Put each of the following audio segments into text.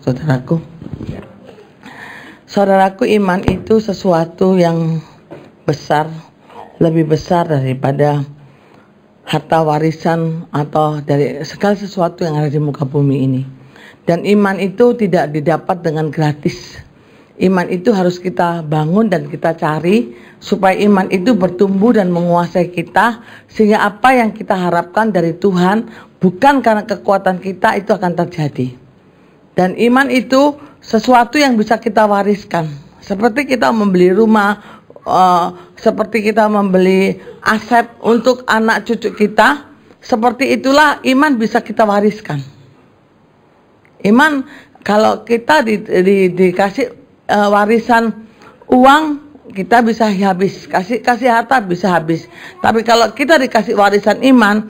saudaraku. Saudaraku, iman itu sesuatu yang besar, lebih besar daripada harta warisan atau dari segala sesuatu yang ada di muka bumi ini. Dan iman itu tidak didapat dengan gratis. Iman itu harus kita bangun dan kita cari supaya iman itu bertumbuh dan menguasai kita, sehingga apa yang kita harapkan dari Tuhan bukan karena kekuatan kita itu akan terjadi. Dan iman itu sesuatu yang bisa kita wariskan. Seperti kita membeli rumah, seperti kita membeli aset untuk anak cucu kita, seperti itulah iman bisa kita wariskan. Iman kalau kita dikasih warisan uang, kita bisa habis, kasih harta bisa habis. Tapi kalau kita dikasih warisan iman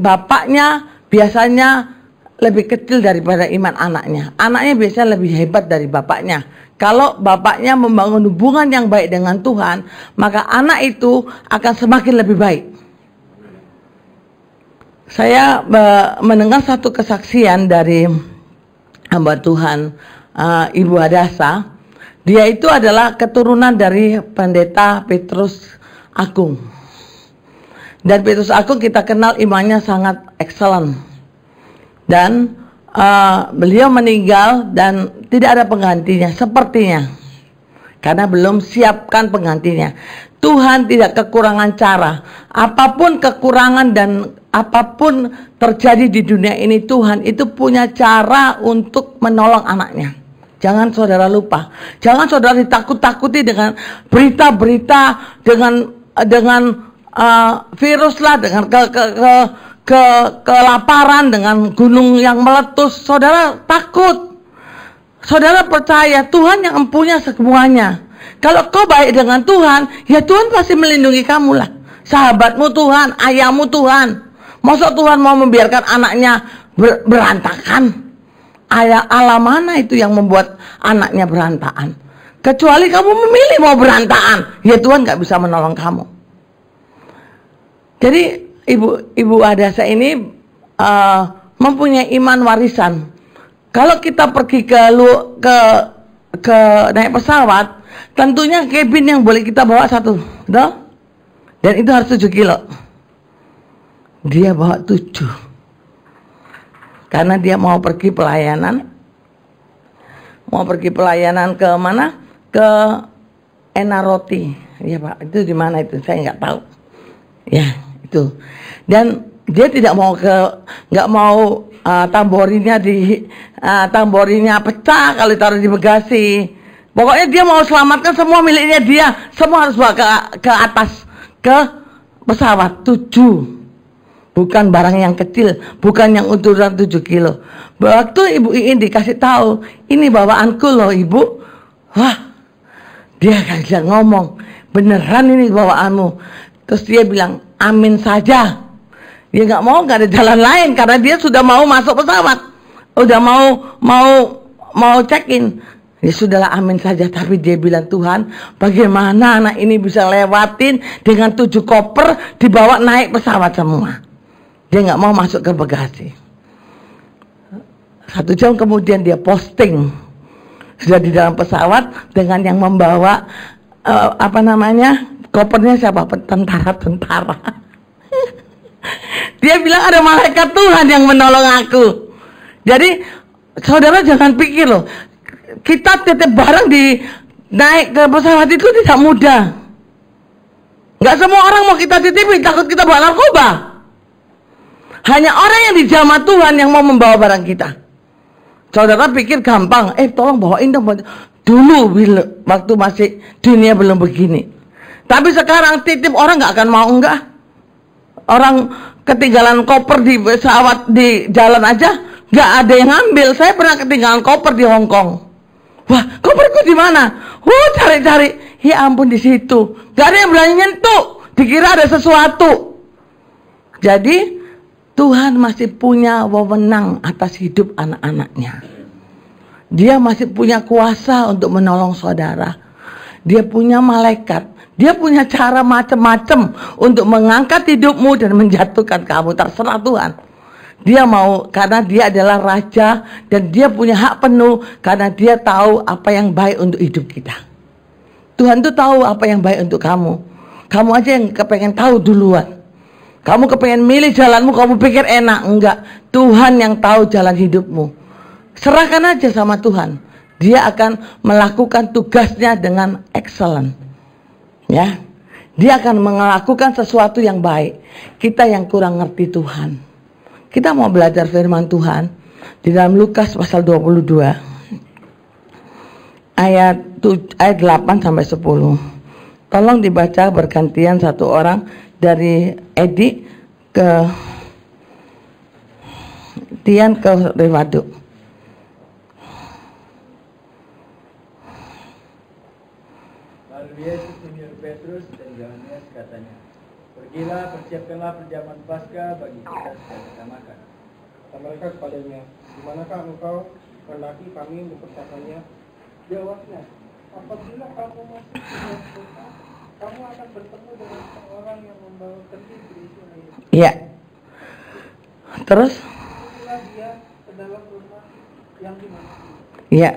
bapaknya biasanya lebih kecil daripada iman anaknya. Anaknya biasanya lebih hebat dari bapaknya. Kalau bapaknya membangun hubungan yang baik dengan Tuhan, maka anak itu akan semakin lebih baik. Saya mendengar satu kesaksian dari hamba Tuhan, Ibu Hadasa. Dia itu adalah keturunan dari pendeta Petrus Agung. Dan Petrus Agung kita kenal imannya sangat excellent. Dan beliau meninggal dan tidak ada penggantinya sepertinya. Karena belum siapkan penggantinya. Tuhan tidak kekurangan cara. Apapun kekurangan dan apapun terjadi di dunia ini, Tuhan itu punya cara untuk menolong anaknya. Jangan saudara lupa. Jangan saudara ditakut-takuti dengan berita-berita, dengan virus lah, dengan kelaparan, dengan gunung yang meletus. Saudara takut. Saudara percaya Tuhan yang punya semuanya. Kalau kau baik dengan Tuhan, ya Tuhan pasti melindungi kamu lah. Sahabatmu Tuhan, ayahmu Tuhan. Masa Tuhan mau membiarkan anaknya berantakan? Allah mana itu yang membuat anaknya berantakan? Kecuali kamu memilih mau berantakan, ya Tuhan gak bisa menolong kamu. Jadi Ibu Hadasa ini mempunyai iman warisan. Kalau kita pergi ke naik pesawat, tentunya cabin yang boleh kita bawa satu, betul? Dan itu harus 7 kilo. Dia bawa 7. Karena dia mau pergi pelayanan. Mau pergi pelayanan ke mana? Ke Enaroti. Ya Pak, itu di mana itu? Saya nggak tahu. Ya, itu. Dan dia tidak mau nggak mau tamborinnya pecah kalau ditaruh di bagasi. Pokoknya dia mau selamatkan semua miliknya dia. Semua harus bawa ke atas, ke pesawat 7. Bukan barang yang kecil, bukan yang ukuran 7 kilo. Waktu Ibu Iin dikasih tahu, ini bawaanku loh Ibu. Wah, dia kayak ngomong, beneran ini bawaanmu. Terus dia bilang, amin saja. Dia nggak ada jalan lain karena dia sudah mau masuk pesawat, udah mau check in. Ya sudahlah, amin saja. Tapi dia bilang, Tuhan, bagaimana anak ini bisa lewatin dengan 7 koper dibawa naik pesawat semua. Dia nggak mau masuk ke bagasi. 1 jam kemudian dia posting sudah di dalam pesawat dengan yang membawa kopernya siapa? Tentara. Dia bilang ada malaikat Tuhan yang menolong aku. Jadi saudara jangan pikir loh, kita titip barang naik ke pesawat itu tidak mudah. Nggak semua orang mau kita titipin, takut kita bawa narkoba. Hanya orang yang dijamah Tuhan yang mau membawa barang kita. Saudara pikir gampang, tolong bawain dong. Dulu waktu masih dunia belum begini. Tapi sekarang titip orang nggak akan mau, enggak. Orang ketinggalan koper di pesawat di jalan aja nggak ada yang ngambil. Saya pernah ketinggalan koper di Hong Kong. Wah, koperku di mana? Cari-cari. Ya ampun, di situ. Nggak ada yang berani nyentuh. Dikira ada sesuatu. Jadi Tuhan masih punya wewenang atas hidup anak-anaknya. Dia masih punya kuasa untuk menolong saudara. Dia punya malaikat. Dia punya cara macam-macam untuk mengangkat hidupmu dan menjatuhkan kamu. Terserah Tuhan. Dia mau karena dia adalah raja dan dia punya hak penuh karena dia tahu apa yang baik untuk hidup kita. Tuhan tuh tahu apa yang baik untuk kamu. Kamu aja yang kepengen tahu duluan. Kamu kepengen milih jalanmu, kamu pikir enak. Enggak, Tuhan yang tahu jalan hidupmu. Serahkan aja sama Tuhan. Dia akan melakukan tugasnya dengan excellent. Ya, dia akan melakukan sesuatu yang baik. Kita yang kurang ngerti Tuhan. Kita mau belajar firman Tuhan di dalam Lukas pasal 22 ayat 8 sampai 10. Tolong dibaca bergantian, satu orang dari Edi ke Tian ke Rewadu. Lalu Yesus menyuruh Petrus dan Yohanes, katanya, "Pergilah, persiapkanlah perjamuan Paskah bagi kita supaya kita makan." Kata mereka kepadanya, "Di manakah engkau hendak kami mempersiapkannya?" Jawabnya, "Apabila kamu masuk ke dalam kota, kamu akan bertemu dengan seorang yang membawa kendi berisi air. Iya. Terus? Itulah dia ke dalam rumah yang dimana." Iya.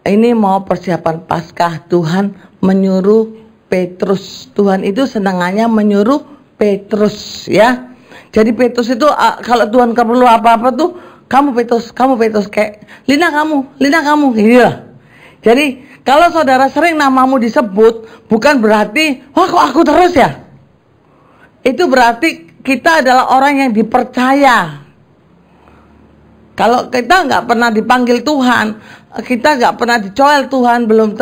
Ini mau persiapan Paskah. Tuhan menyuruh Petrus. Tuhan itu senangannya menyuruh Petrus, ya. Jadi Petrus itu kalau Tuhan perlu apa-apa tuh, kamu Petrus kayak Lina kamu gitu lah. Jadi kalau saudara sering namamu disebut, bukan berarti wah kok aku terus ya. Itu berarti kita adalah orang yang dipercaya. Kalau kita nggak pernah dipanggil Tuhan, kita nggak pernah dicoel Tuhan, belum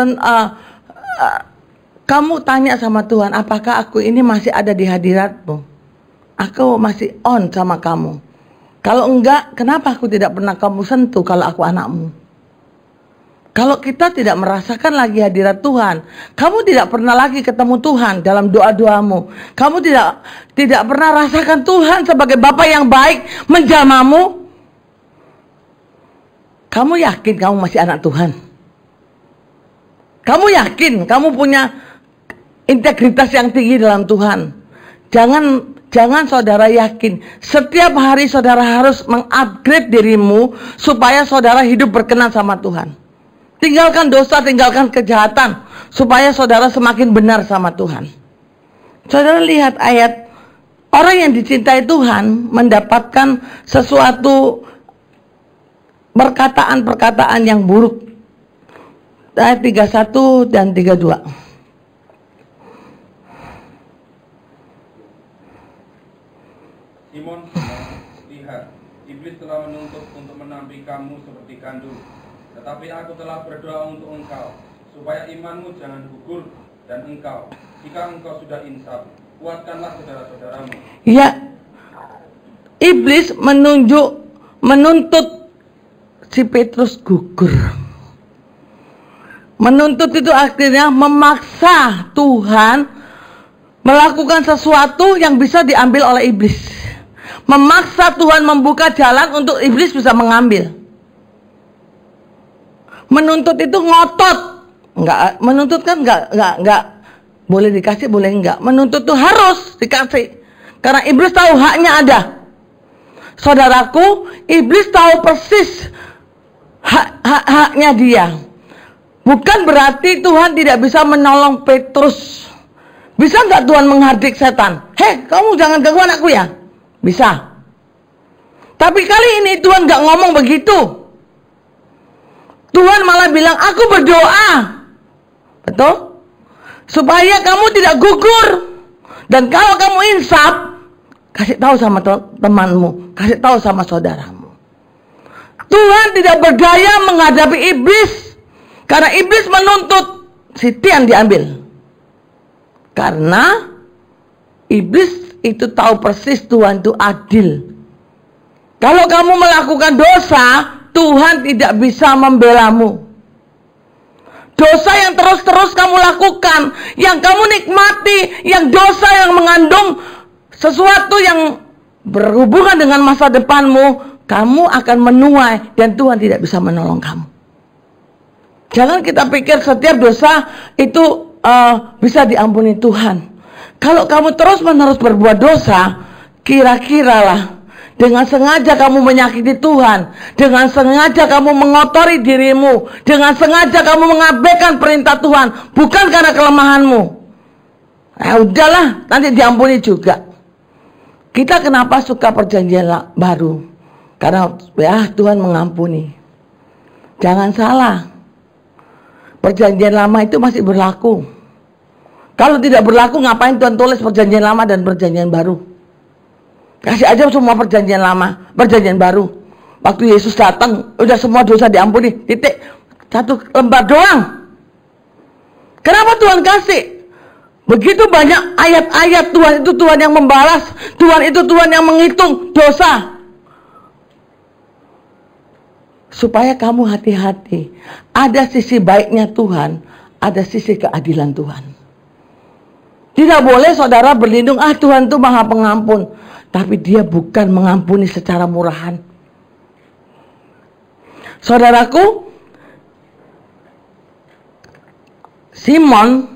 kamu tanya sama Tuhan, apakah aku ini masih ada di hadirat-Mu? Aku masih on sama kamu. Kalau enggak, kenapa aku tidak pernah kamu sentuh kalau aku anakmu? Kalau kita tidak merasakan lagi hadirat Tuhan, kamu tidak pernah lagi ketemu Tuhan dalam doa-doamu. Kamu tidak pernah rasakan Tuhan sebagai Bapa yang baik menjamamu. Kamu yakin kamu masih anak Tuhan? Kamu yakin kamu punya integritas yang tinggi dalam Tuhan? Jangan saudara yakin. Setiap hari saudara harus mengupgrade dirimu supaya saudara hidup berkenan sama Tuhan. Tinggalkan dosa, tinggalkan kejahatan supaya saudara semakin benar sama Tuhan. Saudara lihat ayat, orang yang dicintai Tuhan mendapatkan sesuatu perkataan-perkataan yang buruk. Ayat 31 dan 32. Simon, lihat, iblis telah menuntut untuk menampik kamu seperti kandung. Tetapi aku telah berdoa untuk engkau, supaya imanmu jangan gugur, dan engkau, jika engkau sudah insaf, kuatkanlah saudara-saudaramu. Ya, iblis menuntut si Petrus gugur. Menuntut itu artinya memaksa Tuhan melakukan sesuatu yang bisa diambil oleh iblis. Memaksa Tuhan membuka jalan untuk iblis bisa mengambil. Menuntut itu ngotot. Enggak, menuntut kan enggak boleh dikasih, boleh enggak. Menuntut itu harus dikasih. Karena iblis tahu haknya ada. Saudaraku, iblis tahu persis haknya dia. Bukan berarti Tuhan tidak bisa menolong Petrus. Bisa nggak Tuhan menghardik setan? Hei, kamu jangan ganggu anakku ya. Bisa. Tapi kali ini Tuhan nggak ngomong begitu. Tuhan malah bilang, aku berdoa. Betul? Supaya kamu tidak gugur. Dan kalau kamu insaf, kasih tahu sama temanmu, kasih tahu sama saudaramu. Tuhan tidak berdaya menghadapi iblis. Karena iblis menuntut, Sitian diambil. Karena iblis itu tahu persis Tuhan itu adil. Kalau kamu melakukan dosa, Tuhan tidak bisa membelamu. Dosa yang terus-terus kamu lakukan, yang kamu nikmati, yang dosa yang mengandung sesuatu yang berhubungan dengan masa depanmu, kamu akan menuai dan Tuhan tidak bisa menolong kamu. Jangan kita pikir setiap dosa itu bisa diampuni Tuhan. Kalau kamu terus-menerus berbuat dosa, kira-kiralah Dengan sengaja kamu menyakiti Tuhan. Dengan sengaja kamu mengotori dirimu. Dengan sengaja kamu mengabaikan perintah Tuhan. Bukan karena kelemahanmu. Udahlah, nanti diampuni juga. Kita kenapa suka perjanjian baru? Karena Tuhan mengampuni. Jangan salah. Perjanjian lama itu masih berlaku. Kalau tidak berlaku, ngapain Tuhan tulis perjanjian lama dan perjanjian baru? Kasih aja semua perjanjian lama, perjanjian baru. Waktu Yesus datang, udah semua dosa diampuni. Titik. 1 lembar doang. Kenapa Tuhan kasih? Begitu banyak ayat-ayat Tuhan itu Tuhan yang membalas. Tuhan itu Tuhan yang menghitung dosa. Supaya kamu hati-hati. Ada sisi baiknya Tuhan, ada sisi keadilan Tuhan. Tidak boleh saudara berlindung, Tuhan itu maha pengampun. Tapi dia bukan mengampuni secara murahan. Saudaraku, Simon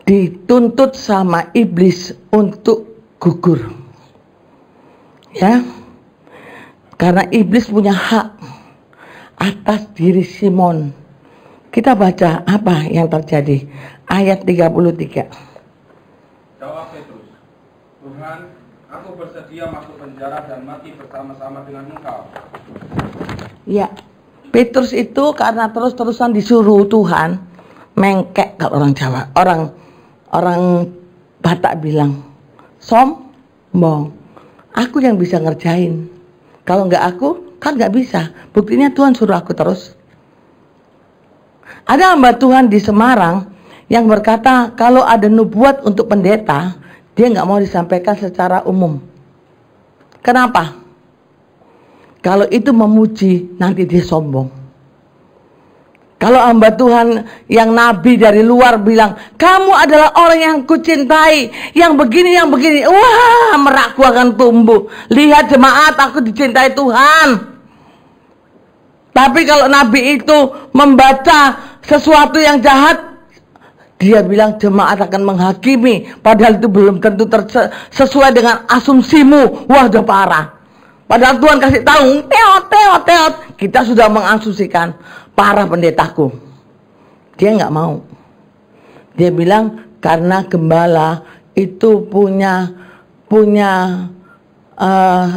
dituntut sama iblis untuk gugur. Ya. Karena iblis punya hak atas diri Simon. Kita baca apa yang terjadi. Ayat 33. Jawab Petrus, Tuhan, aku bersedia masuk penjara dan mati bersama-sama dengan Engkau. Ya, Petrus itu karena terus-terusan disuruh Tuhan, mengkek kalau orang Jawa, orang Batak bilang, sombong. Aku yang bisa ngerjain. Kalau nggak aku, kan nggak bisa. Buktinya Tuhan suruh aku terus. Ada hamba Tuhan di Semarang yang berkata kalau ada nubuat untuk pendeta, dia nggak mau disampaikan secara umum. Kenapa? Kalau itu memuji, nanti dia sombong. Kalau hamba Tuhan yang nabi dari luar bilang, kamu adalah orang yang kucintai, yang begini, wah, merakku akan tumbuh. Lihat jemaat, aku dicintai Tuhan. Tapi kalau nabi itu membaca sesuatu yang jahat, dia bilang jemaat akan menghakimi. Padahal itu belum tentu sesuai dengan asumsimu. Wah, udah parah. Padahal Tuhan kasih tahu, teot. Kita sudah mengasumsikan, parah pendetaku. Dia nggak mau. Dia bilang karena gembala itu punya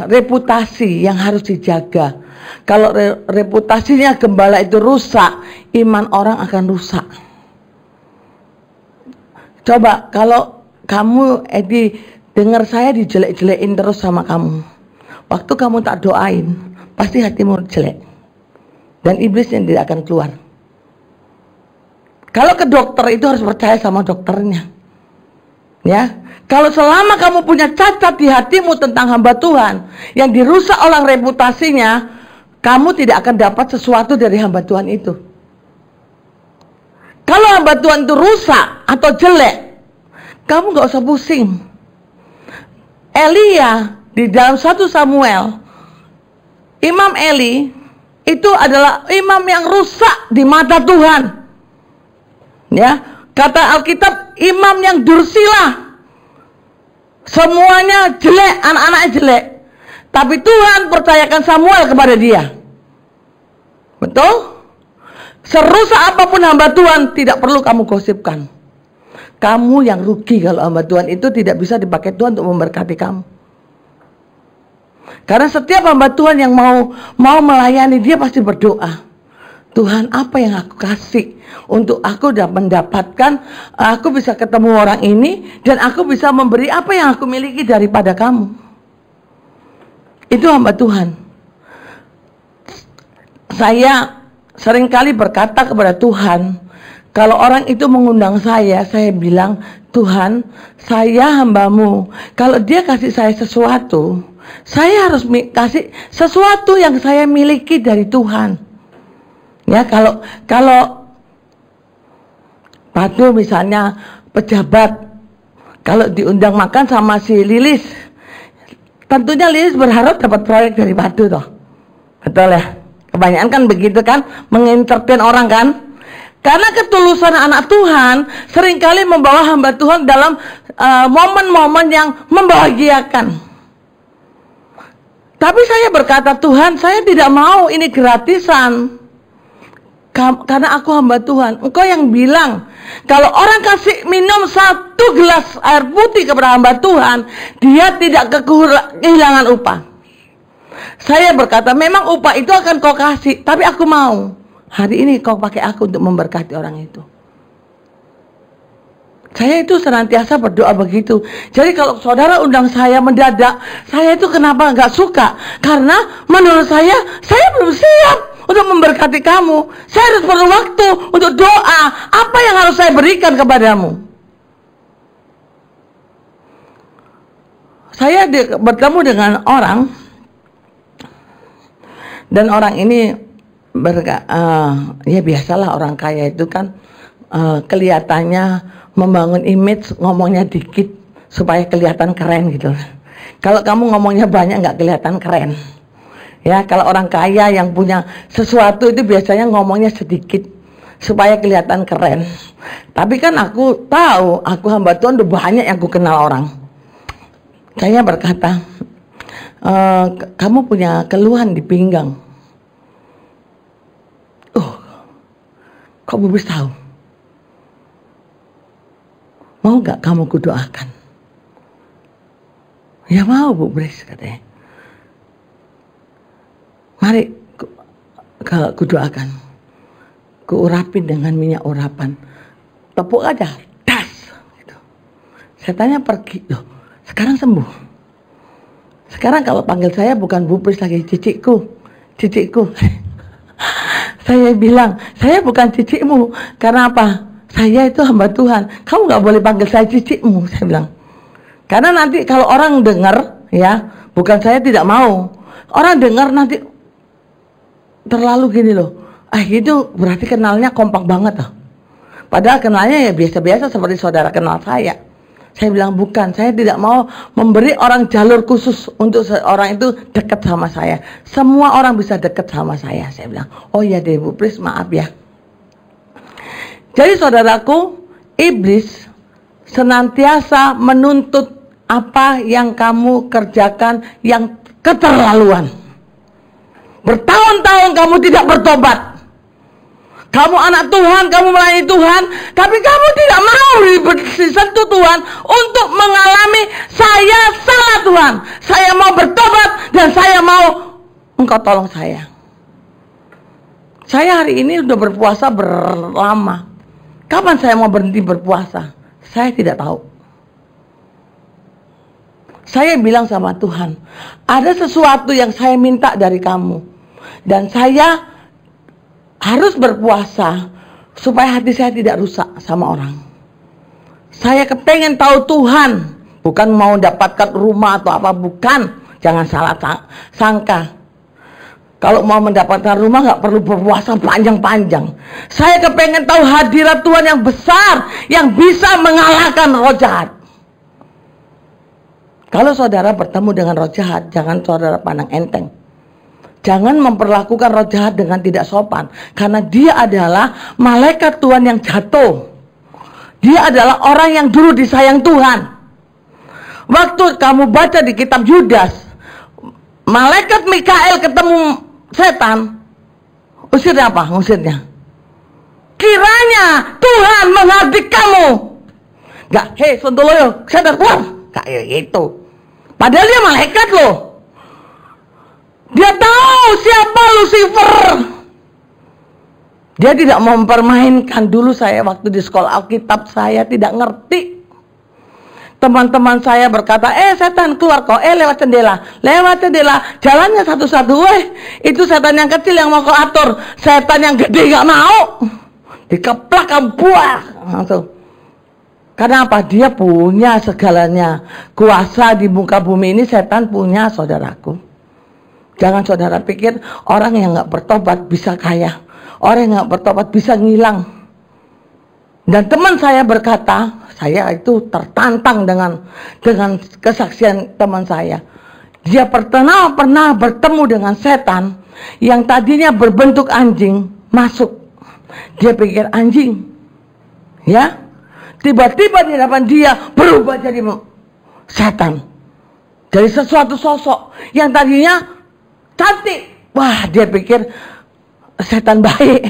reputasi yang harus dijaga. Kalau reputasinya gembala itu rusak, iman orang akan rusak. Coba kalau kamu dengar saya dijelek-jelekin terus sama kamu. Waktu kamu tak doain, pasti hatimu jelek. Dan iblis yang tidak akan keluar. Kalau ke dokter itu harus percaya sama dokternya. Ya, kalau selama kamu punya cacat di hatimu tentang hamba Tuhan yang dirusak oleh reputasinya, kamu tidak akan dapat sesuatu dari hamba Tuhan itu. Kalau hamba Tuhan itu rusak atau jelek, kamu gak usah pusing. Elia di dalam 1 Samuel, Imam Eli itu adalah imam yang rusak di mata Tuhan. Ya, kata Alkitab, imam yang dursilah. Semuanya jelek, anak-anaknya jelek. Tapi Tuhan percayakan Samuel kepada dia. Betul? Serusak apapun hamba Tuhan, tidak perlu kamu gosipkan. Kamu yang rugi kalau hamba Tuhan itu tidak bisa dipakai Tuhan untuk memberkati kamu. Karena setiap hamba Tuhan yang mau melayani, dia pasti berdoa. Tuhan, apa yang aku kasih untuk aku mendapatkan, aku bisa ketemu orang ini, dan aku bisa memberi apa yang aku miliki daripada kamu. Itu hamba Tuhan. Saya seringkali berkata kepada Tuhan, kalau orang itu mengundang saya bilang, Tuhan, saya hambamu. Kalau dia kasih saya sesuatu, saya harus kasih sesuatu yang saya miliki dari Tuhan. Ya, kalau Padu misalnya pejabat, kalau diundang makan sama si Lilis, tentunya Lilis berharap dapat proyek dari Padu toh. Betul ya? Kebanyakan kan begitu kan, mengentertain orang kan. Karena ketulusan anak Tuhan seringkali membawa hamba Tuhan dalam momen-momen yang membahagiakan. Tapi saya berkata, Tuhan, saya tidak mau ini gratisan. Karena aku hamba Tuhan. Engkau yang bilang, kalau orang kasih minum 1 gelas air putih kepada hamba Tuhan, dia tidak kehilangan upah. Saya berkata, memang upah itu akan kau kasih, tapi aku mau hari ini kau pakai aku untuk memberkati orang itu. Saya itu senantiasa berdoa begitu. Jadi kalau saudara undang saya mendadak, saya itu kenapa nggak suka? Karena menurut saya belum siap untuk memberkati kamu. Saya harus perlu waktu untuk doa. Apa yang harus saya berikan kepadamu? Saya bertemu dengan orang, dan orang ini ya biasalah orang kaya itu kan kelihatannya membangun image, ngomongnya dikit supaya kelihatan keren gitu. Kalau kamu ngomongnya banyak nggak kelihatan keren. Ya, kalau orang kaya yang punya sesuatu itu biasanya ngomongnya sedikit supaya kelihatan keren. Tapi kan aku tahu, aku hamba Tuhan udah banyak yang aku kenal orang. Saya berkata, kamu punya keluhan di pinggang. Kok Bubis tahu? Mau gak kamu kudoakan? Ya mau Bu Bris, katanya. Mari kudoakan. Kuurapin dengan minyak urapan. Tepuk aja, das. Gitu. Setannya pergi. Loh, sekarang sembuh. Sekarang kalau panggil saya bukan Bu Bris lagi, cicikku. Saya bilang, saya bukan cicikmu. Karena apa? Saya itu hamba Tuhan. Kamu gak boleh panggil saya cicikmu, saya bilang. Karena nanti kalau orang dengar, ya, bukan saya tidak mau. Orang dengar nanti terlalu gini loh. Itu berarti kenalnya kompak banget loh. Padahal kenalnya ya biasa-biasa seperti saudara kenal saya. Saya bilang bukan, saya tidak mau memberi orang jalur khusus untuk orang itu dekat sama saya. Semua orang bisa dekat sama saya bilang. Oh iya deh Bu Pris, maaf ya. Jadi saudaraku, iblis senantiasa menuntut apa yang kamu kerjakan yang keterlaluan. Bertahun-tahun kamu tidak bertobat. Kamu anak Tuhan, kamu melayani Tuhan, tapi kamu tidak mau disentuh Tuhan untuk mengalami saya salah Tuhan. Saya mau bertobat dan saya mau Engkau tolong saya. Saya hari ini sudah berpuasa berlama. Kapan saya mau berhenti berpuasa? Saya tidak tahu. Saya bilang sama Tuhan, ada sesuatu yang saya minta dari kamu. Dan saya harus berpuasa supaya hati saya tidak rusak sama orang. Saya kepengen tahu Tuhan, bukan mau dapatkan rumah atau apa, bukan. Jangan salah sangka. Kalau mau mendapatkan rumah nggak perlu berpuasa panjang-panjang. Saya kepengen tahu hadirat Tuhan yang besar, yang bisa mengalahkan roh jahat. Kalau saudara bertemu dengan roh jahat, jangan saudara pandang enteng. Jangan memperlakukan roh jahat dengan tidak sopan. Karena dia adalah malaikat Tuhan yang jatuh. Dia adalah orang yang dulu disayang Tuhan. Waktu kamu baca di kitab Yudas, malaikat Mikael ketemu setan, usirnya apa? Usirnya, kiranya Tuhan menghardik kamu. Gak, hei Sontoloyo, sadar keluar. Kayak gitu. Padahal dia malaikat loh. Dia tahu siapa Lucifer. Dia tidak mempermainkan. Dulu saya waktu di sekolah Alkitab saya tidak ngerti. Teman-teman saya berkata, setan keluar kok, lewat jendela. Lewat jendela, jalannya satu-satu. Itu setan yang kecil yang mau kau atur. Setan yang gede gak mau. Dikeplak, buah. Langsung. Karena apa? Dia punya segalanya. Kuasa di muka bumi ini setan punya, saudaraku. Jangan saudara pikir orang yang gak bertobat bisa kaya. Orang yang gak bertobat bisa ngilang. Dan teman saya berkata, saya itu tertantang dengan kesaksian teman saya. Dia pernah bertemu dengan setan yang tadinya berbentuk anjing masuk. Dia pikir anjing, ya. Tiba-tiba di hadapan dia berubah jadi setan. Dari sesuatu sosok yang tadinya cantik. Wah, dia pikir setan baik.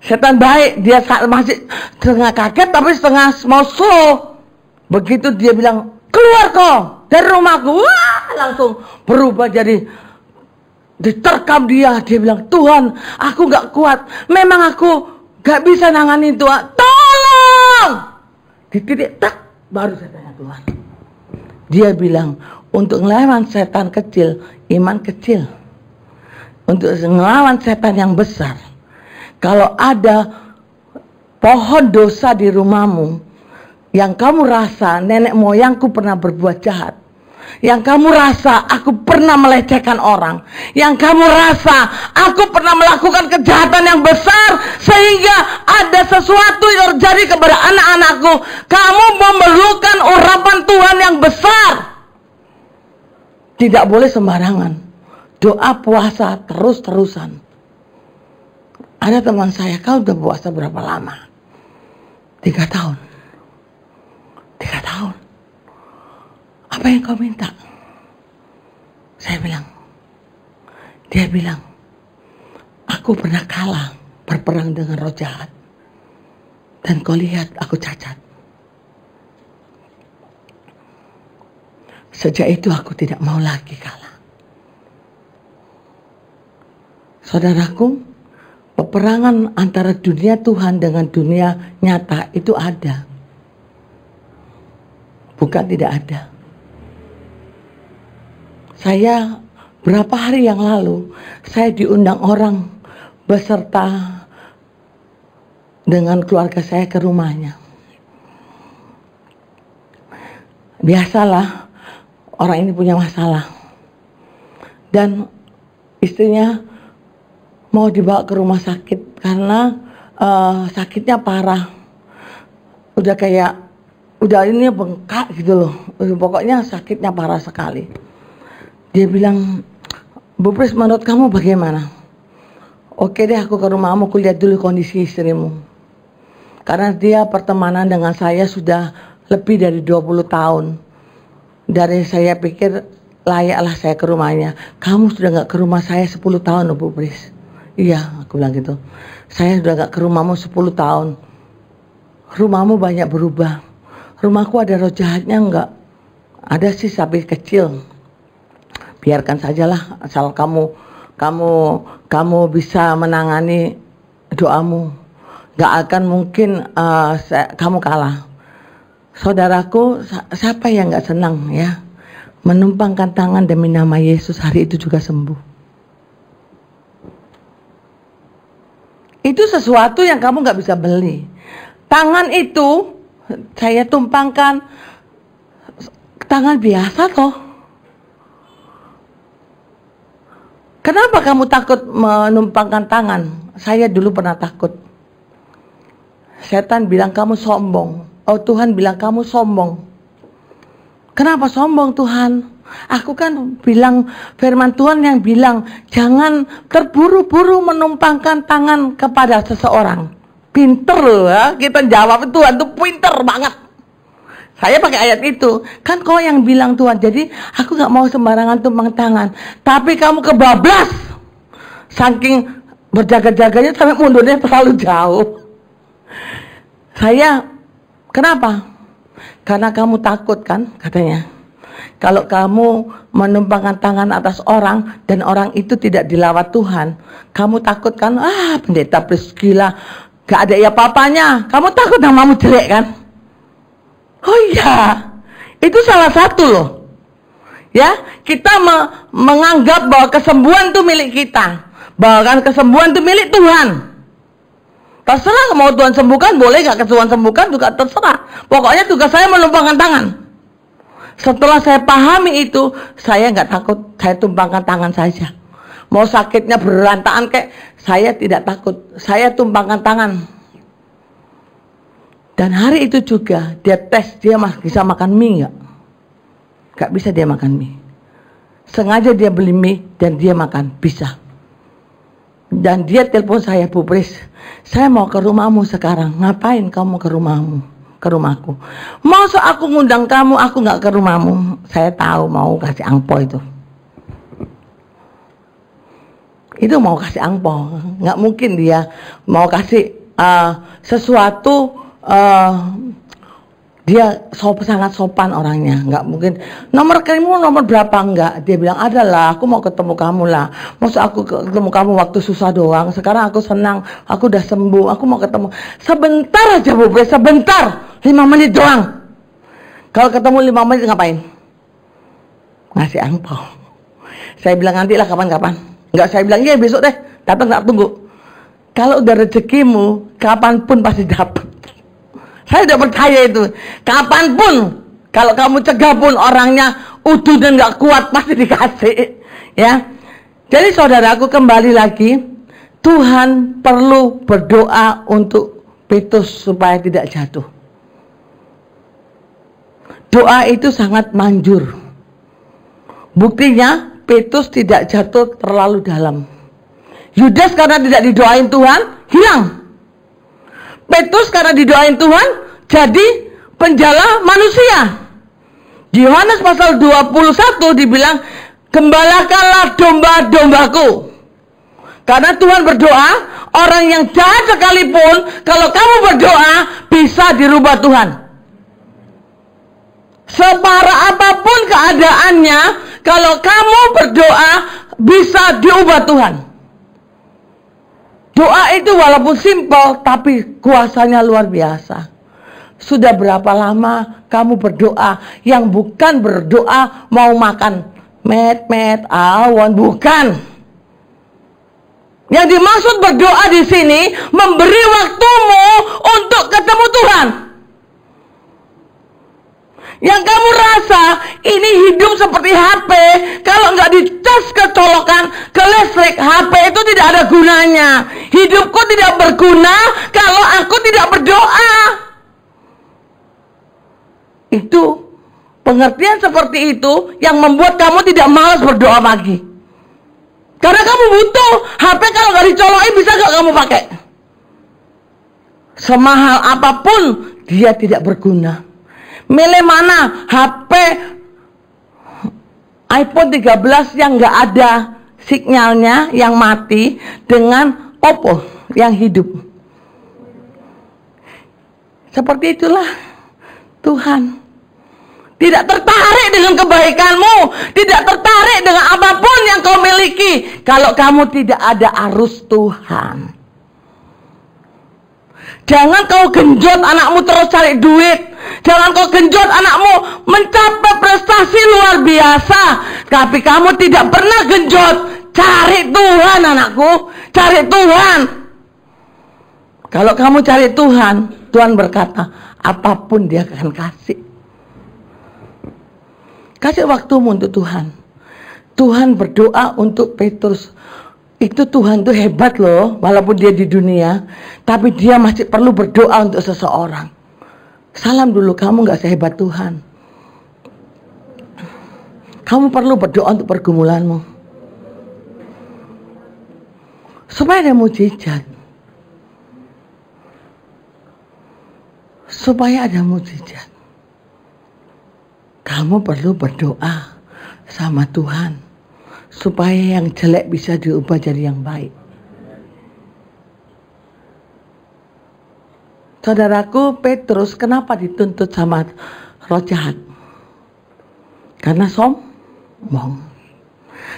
Setan baik, dia masih setengah kaget tapi setengah mau slow. Begitu dia bilang, keluar kau dari rumahku. Wah, langsung berubah jadi diterkam dia. Dia bilang, Tuhan, aku gak kuat. Memang aku gak bisa nanganin Tuhan. Tolong! Di titik tak, baru saya tanya Tuhan. Dia bilang, untuk ngelawan setan kecil, iman kecil. Untuk ngelawan setan yang besar, kalau ada pohon dosa di rumahmu, yang kamu rasa nenek moyangku pernah berbuat jahat, yang kamu rasa aku pernah melecehkan orang, yang kamu rasa aku pernah melakukan kejahatan yang besar sehingga ada sesuatu yang terjadi kepada anak-anakku, kamu memerlukan urapan Tuhan yang besar. Tidak boleh sembarangan. Doa puasa terus-terusan. Ada teman saya, kau udah puasa berapa lama? 3 tahun. 3 tahun. Apa yang kau minta? Dia bilang, aku pernah kalah berperang dengan roh jahat. Dan kau lihat aku cacat. Sejak itu aku tidak mau lagi kalah. Saudaraku, peperangan antara dunia Tuhan dengan dunia nyata itu ada. Bukan tidak ada. Saya berapa hari yang lalu, saya diundang orang beserta dengan keluarga saya ke rumahnya. Biasalah, orang ini punya masalah. Dan istrinya mau dibawa ke rumah sakit karena sakitnya parah. Udah ini bengkak gitu loh. Pokoknya sakitnya parah sekali. Dia bilang, Bu Pris, menurut kamu bagaimana? Oke deh, aku ke rumahmu, aku lihat dulu kondisi istrimu. Karena dia pertemanan dengan saya sudah lebih dari 20 tahun. Dari saya pikir layaklah saya ke rumahnya. Kamu sudah gak ke rumah saya 10 tahun loh Bu Pris. Iya, aku bilang gitu. Saya sudah gak ke rumahmu 10 tahun. Rumahmu banyak berubah. Rumahku ada roh jahatnya enggak? Ada sih, sapi kecil. Biarkan sajalah, asal kamu bisa menangani doamu. Gak akan mungkin kamu kalah. Saudaraku, siapa yang gak senang ya menumpangkan tangan demi nama Yesus, hari itu juga sembuh. Itu sesuatu yang kamu gak bisa beli. Tangan itu saya tumpangkan, tangan biasa toh. Kenapa kamu takut menumpangkan tangan? Saya dulu pernah takut. Setan bilang kamu sombong. Oh, Tuhan bilang kamu sombong. Kenapa sombong Tuhan? Aku kan bilang, firman Tuhan yang bilang, jangan terburu-buru menumpangkan tangan kepada seseorang. Pinter loh ya, kita jawab Tuhan tuh pinter banget. Saya pakai ayat itu. Kan kau yang bilang Tuhan, jadi aku gak mau sembarangan tumpang tangan. Tapi kamu kebablas. Saking berjaga-jaganya sampai mundurnya terlalu jauh. Saya, kenapa? Karena kamu takut kan, katanya. Kalau kamu menumpangkan tangan atas orang dan orang itu tidak dilawat Tuhan, kamu takut kan? Pendeta Pris gila, gak ada apa-apanya. Kamu takut namamu jelek kan? Oh iya, itu salah satu loh. Ya, kita menganggap bahwa kesembuhan itu milik kita, bahkan kesembuhan itu milik Tuhan. Terserah mau Tuhan sembuhkan, boleh gak Tuhan sembuhkan juga terserah. Pokoknya tugas saya menumpangkan tangan. Setelah saya pahami itu, saya nggak takut, saya tumpangkan tangan saja. Mau sakitnya berantakan kayak, saya tidak takut, saya tumpangkan tangan. Dan hari itu juga dia tes, dia bisa makan mie nggak? Nggak bisa dia makan mie. Sengaja dia beli mie dan dia makan, bisa. Dan dia telepon saya, Bu Pris, saya mau ke rumahmu sekarang. Ngapain kamu ke rumahmu? ke rumahku. Masa aku ngundang kamu, aku nggak ke rumahmu? Saya tahu mau kasih angpo itu. Itu mau kasih angpo, nggak mungkin dia mau kasih sesuatu. Dia sangat sopan orangnya, nggak mungkin. Nomor kamu nomor berapa? Enggak. Dia bilang adalah, aku mau ketemu kamu lah. Maksud aku ketemu kamu waktu susah doang. Sekarang aku senang, aku udah sembuh, aku mau ketemu. Sebentar aja Bu Bre, sebentar, 5 menit doang. Kalau ketemu 5 menit ngapain? Ngasih angpau. Saya bilang nanti lah kapan-kapan. Enggak, saya bilang iya besok deh. Datang nggak tunggu. Kalau udah rezekimu, kapanpun pasti dapat. Saya udah percaya itu. Kapanpun, kalau kamu cegah pun orangnya utuh dan nggak kuat pasti dikasih. Ya. Jadi saudaraku, kembali lagi, Tuhan perlu berdoa untuk Petrus supaya tidak jatuh. Doa itu sangat manjur. Buktinya Petrus tidak jatuh terlalu dalam. Yudas karena tidak didoain Tuhan hilang. Petrus karena didoain Tuhan jadi penjala manusia. Di Yohanes pasal 21 dibilang, gembalakanlah domba-dombaku. Karena Tuhan berdoa, orang yang jahat sekalipun kalau kamu berdoa bisa dirubah Tuhan. Separah apapun keadaannya, kalau kamu berdoa bisa diubah Tuhan. Doa itu walaupun simpel, tapi kuasanya luar biasa. Sudah berapa lama kamu berdoa yang bukan berdoa mau makan met awan, bukan. Yang dimaksud berdoa di sini memberi waktumu untuk ketemu Tuhan. Yang kamu rasa ini hidup seperti HP, kalau nggak dicas ke colokan, ke listrik, HP itu tidak ada gunanya. Hidupku tidak berguna kalau aku tidak berdoa. Itu pengertian seperti itu yang membuat kamu tidak malas berdoa pagi. Karena kamu butuh HP, kalau nggak dicolokin bisa nggak kamu pakai? Semahal apapun dia tidak berguna. Milih mana? HP iPhone 13 yang nggak ada sinyalnya, yang mati, dengan Oppo yang hidup. Seperti itulah Tuhan. Tidak tertarik dengan kebaikanmu, tidak tertarik dengan apapun yang kau miliki, kalau kamu tidak ada arus Tuhan. Jangan kau genjot anakmu terus cari duit. Jangan kau genjot anakmu mencapai prestasi luar biasa, tapi kamu tidak pernah genjot cari Tuhan. Anakku, cari Tuhan. Kalau kamu cari Tuhan, Tuhan berkata apapun dia akan kasih. Kasih waktumu untuk Tuhan. Tuhan berdoa untuk Petrus. Itu Tuhan tuh hebat loh, walaupun dia di dunia, tapi dia masih perlu berdoa untuk seseorang. Salam dulu, kamu gak sehebat Tuhan. Kamu perlu berdoa untuk pergumulanmu. Supaya ada mujizat. Supaya ada mujizat. Kamu perlu berdoa sama Tuhan. Supaya yang jelek bisa diubah jadi yang baik. Saudaraku, Petrus kenapa dituntut sama roh jahat? Karena sombong.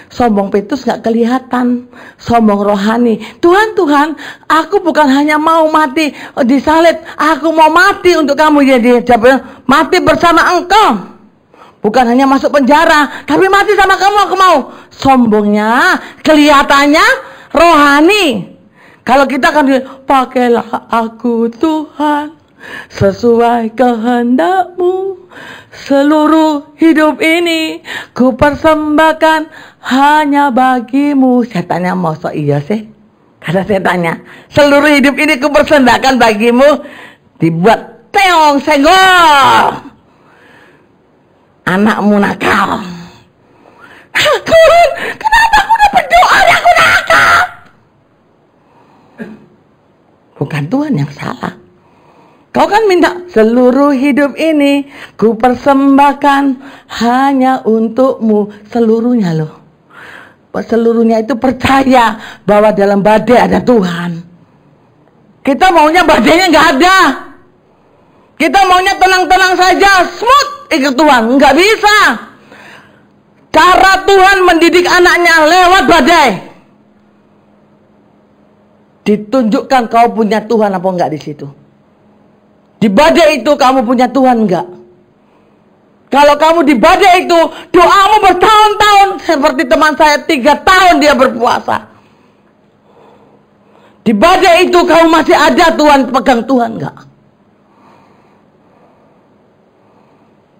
Sombong Petrus gak kelihatan. Sombong rohani. Tuhan, aku bukan hanya mau mati disalib, aku mau mati untuk kamu. Jadi mati bersama engkau. Bukan hanya masuk penjara, tapi mati sama kamu aku mau. Sombongnya, kelihatannya rohani. Kalau kita kan pakailah aku Tuhan sesuai kehendak-Mu. Seluruh hidup ini ku persembahkan hanya bagi-Mu. Setannya masa iya sih? Kata setannya, seluruh hidup ini ku persembahkan bagi-Mu. Dibuat teong senggol. Anakmu nakal. Tuhan, kenapa aku udah berdoa ya aku nakal? Bukan Tuhan yang salah. Kau kan minta seluruh hidup ini ku persembahkan hanya untukmu. Seluruhnya loh. Seluruhnya itu percaya bahwa dalam badai ada Tuhan. Kita maunya badainya nggak ada. Kita maunya tenang-tenang saja, smooth ikut Tuhan. Nggak bisa. Cara Tuhan mendidik anaknya lewat badai. Ditunjukkan kau punya Tuhan apa enggak di situ. Di badai itu kamu punya Tuhan enggak? Kalau kamu di badai itu, doamu bertahun-tahun. Seperti teman saya 3 tahun dia berpuasa. Di badai itu kamu masih ada Tuhan, pegang Tuhan enggak?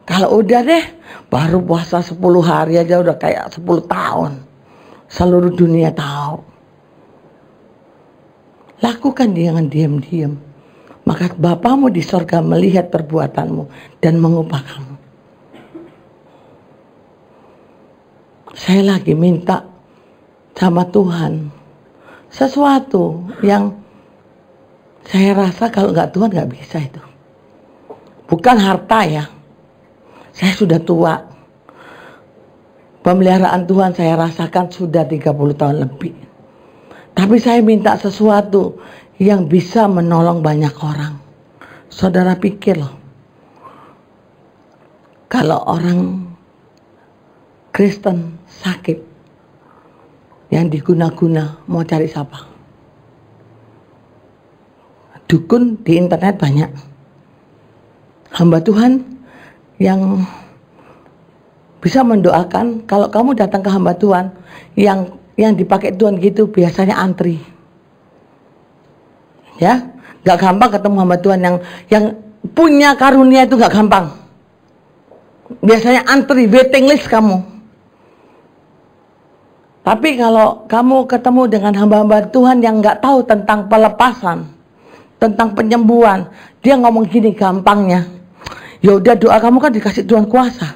Kalau udah deh, baru puasa 10 hari aja udah kayak 10 tahun. Seluruh dunia tahu. Lakukan dengan diam-diam. Maka Bapamu di sorga melihat perbuatanmu dan mengupah kamu. Saya lagi minta sama Tuhan sesuatu yang saya rasa kalau nggak Tuhan nggak bisa itu. Bukan harta ya. Saya sudah tua. Pemeliharaan Tuhan saya rasakan sudah 30 tahun lebih. Tapi saya minta sesuatu yang bisa menolong banyak orang. Saudara pikir loh. Kalau orang Kristen sakit, yang diguna-guna mau cari siapa? Dukun di internet banyak. Hamba Tuhan yang bisa mendoakan. Kalau kamu datang ke hamba Tuhan yang dipakai Tuhan gitu biasanya antri. Ya, nggak gampang ketemu hamba Tuhan yang punya karunia itu nggak gampang. Biasanya antri, waiting list kamu. Tapi kalau kamu ketemu dengan hamba-hamba Tuhan yang nggak tahu tentang pelepasan, tentang penyembuhan, dia ngomong gini gampangnya. Ya udah doa kamu kan dikasih Tuhan kuasa.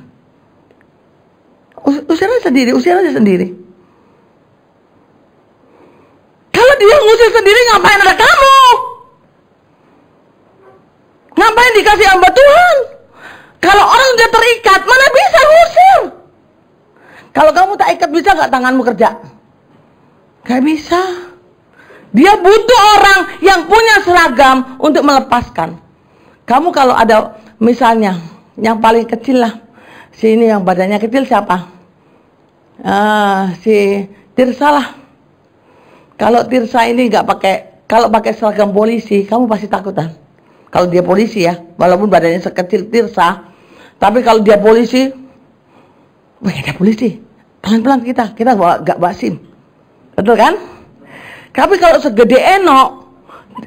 Usir aja sendiri. Kalau dia ngusir sendiri ngapain ada kamu? Ngapain dikasih hamba Tuhan? Kalau orang udah terikat, mana bisa ngusir? Kalau kamu tak ikat bisa gak tanganmu kerja? Gak bisa. Dia butuh orang yang punya seragam untuk melepaskan. Kamu kalau ada misalnya yang paling kecil lah, si ini yang badannya kecil siapa? Si Tirsa lah. Kalau Tirsa ini nggak pakai, kalau pakai seragam polisi, kamu pasti takutan. Kalau dia polisi ya, walaupun badannya sekecil Tirsa, tapi kalau dia polisi, wah ada polisi, pelan-pelan kita nggak bawa SIM, betul kan? Tapi kalau segede Enok,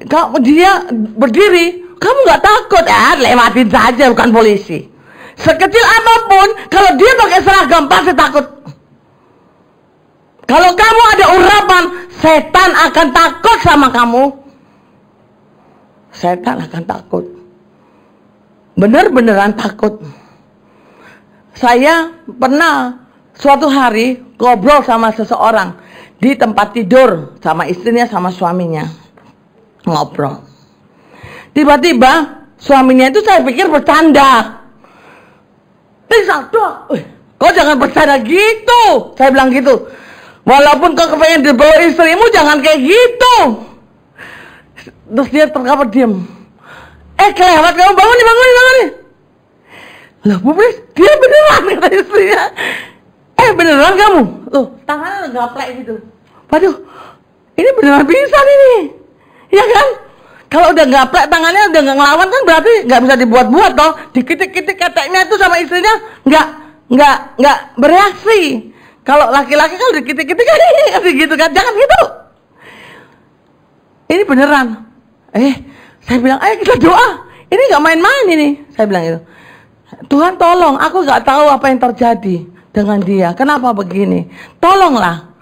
kalau dia berdiri, kamu nggak takut, lewatin saja, bukan polisi. Sekecil apapun, kalau dia pakai seragam pasti takut. Kalau kamu ada urapan, setan akan takut sama kamu. Setan akan takut. Bener-beneran takut. Saya pernah suatu hari ngobrol sama seseorang di tempat tidur sama istrinya sama suaminya. Ngobrol. Tiba-tiba suaminya itu saya pikir bercanda. Kau jangan bercanda gitu. Saya bilang gitu. Walaupun kau kepengen dibawa istrimu, jangan kayak gitu. Terus dia terkapar diam. Kelewat kamu, bangun nih. Lah Bu Pris, dia beneran kata istrinya. Beneran kamu? Tuh, tangannya gaplek gitu. Waduh, ini beneran pingsan ini. Iya kan? Kalau udah gaplek tangannya udah nggak ngelawan kan berarti nggak bisa dibuat-buat toh. Dikitik-kitik keteknya itu sama istrinya nggak bereaksi. Kalau laki-laki kan dikitik-kitik kan gitu kan, jangan gitu. Ini beneran. Saya bilang, ayo kita doa. Ini nggak main-main ini. Saya bilang itu. Tuhan tolong, aku nggak tahu apa yang terjadi dengan dia. Kenapa begini? Tolonglah.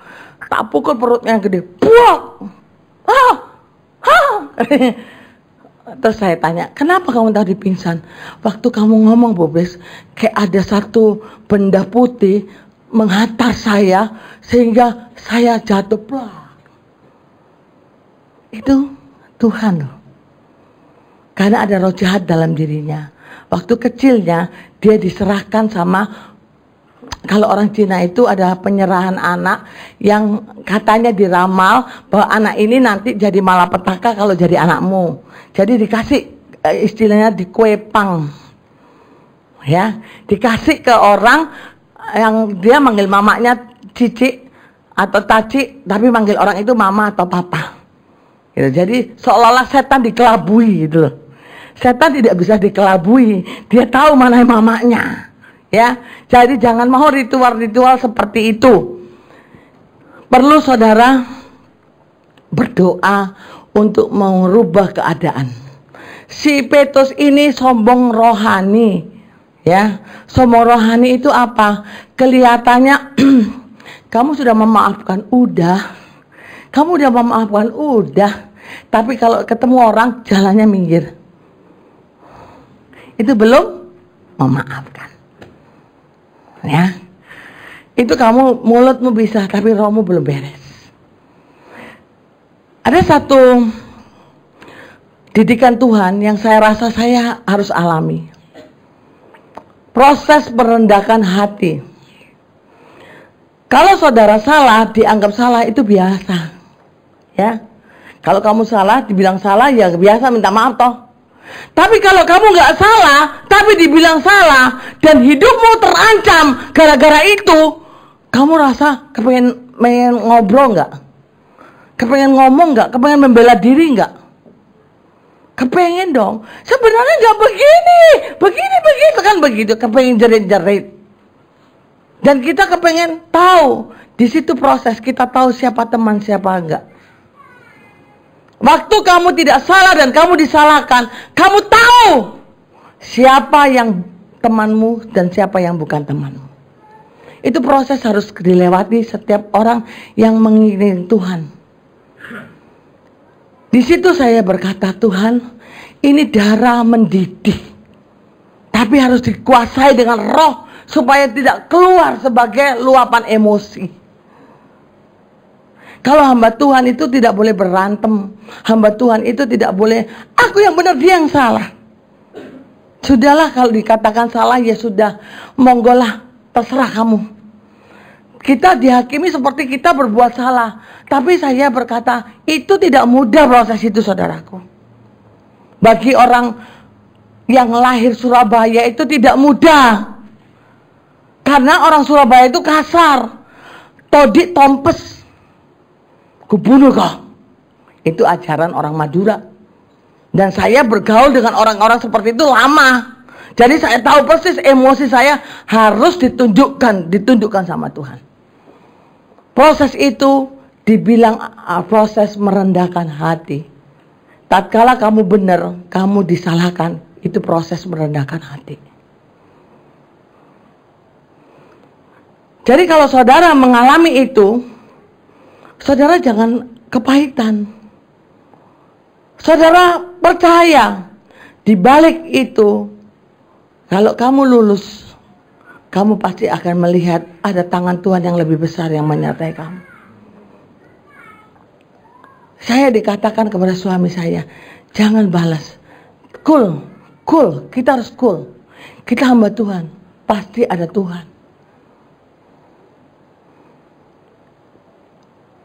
Tak pukul perutnya yang gede. Buak. Terus saya tanya, kenapa kamu tadi pingsan? Waktu kamu ngomong Bobres, kayak ada satu benda putih menghantar saya sehingga saya jatuh plak. Itu Tuhan loh. Karena ada roh jahat dalam dirinya. Waktu kecilnya dia diserahkan sama, kalau orang Cina itu ada penyerahan anak yang katanya diramal bahwa anak ini nanti jadi malapetaka kalau jadi anakmu. Jadi dikasih istilahnya dikuepang. Ya, dikasih ke orang yang dia manggil mamanya cici atau taci, tapi manggil orang itu mama atau papa. Gitu. Jadi seolah-olah setan dikelabui gitu loh. Setan tidak bisa dikelabui, dia tahu mana mamanya. Ya, jadi jangan mau ritual-ritual seperti itu. Perlu saudara berdoa untuk merubah keadaan. Si Petrus ini sombong rohani, ya. Sombong rohani itu apa? Kelihatannya kamu sudah memaafkan, udah. Kamu udah memaafkan, udah. Tapi kalau ketemu orang jalannya minggir. Itu belum memaafkan. Ya. Itu kamu mulutmu bisa tapi rohmu belum beres. Ada satu didikan Tuhan yang saya rasa saya harus alami. Proses merendahkan hati. Kalau saudara salah, dianggap salah itu biasa. Ya. Kalau kamu salah, dibilang salah, ya biasa minta maaf toh. Tapi kalau kamu nggak salah, tapi dibilang salah, dan hidupmu terancam gara-gara itu, kamu rasa kepengen ngobrol nggak? Kepengen ngomong nggak? Kepengen membela diri nggak? Kepengen dong. Sebenarnya nggak begini, begitu kan begitu. Kepengen jerit-jerit. Dan kita kepengen tahu. Di situ proses kita tahu siapa teman, siapa enggak. Waktu kamu tidak salah dan kamu disalahkan, kamu tahu siapa yang temanmu dan siapa yang bukan temanmu. Itu proses harus dilewati setiap orang yang mengiring Tuhan. Di situ saya berkata, Tuhan, ini darah mendidih. Tapi harus dikuasai dengan roh supaya tidak keluar sebagai luapan emosi. Kalau hamba Tuhan itu tidak boleh berantem. Hamba Tuhan itu tidak boleh, aku yang benar, dia yang salah. Sudahlah, kalau dikatakan salah ya sudah, monggolah, terserah kamu. Kita dihakimi seperti kita berbuat salah. Tapi saya berkata, itu tidak mudah proses itu, saudaraku. Bagi orang yang lahir Surabaya itu tidak mudah. Karena orang Surabaya itu kasar. Todik tompes. Kubunuh kau. Itu ajaran orang Madura. Dan saya bergaul dengan orang-orang seperti itu lama. Jadi saya tahu persis emosi saya harus ditunjukkan sama Tuhan. Proses itu dibilang proses merendahkan hati. Tatkala kamu benar, kamu disalahkan, itu proses merendahkan hati. Jadi kalau saudara mengalami itu, saudara jangan kepahitan. Saudara percaya, di balik itu, kalau kamu lulus, kamu pasti akan melihat ada tangan Tuhan yang lebih besar yang menyertai kamu. Saya dikatakan kepada suami saya, jangan balas. Cool, kita harus cool. Kita hamba Tuhan, pasti ada Tuhan.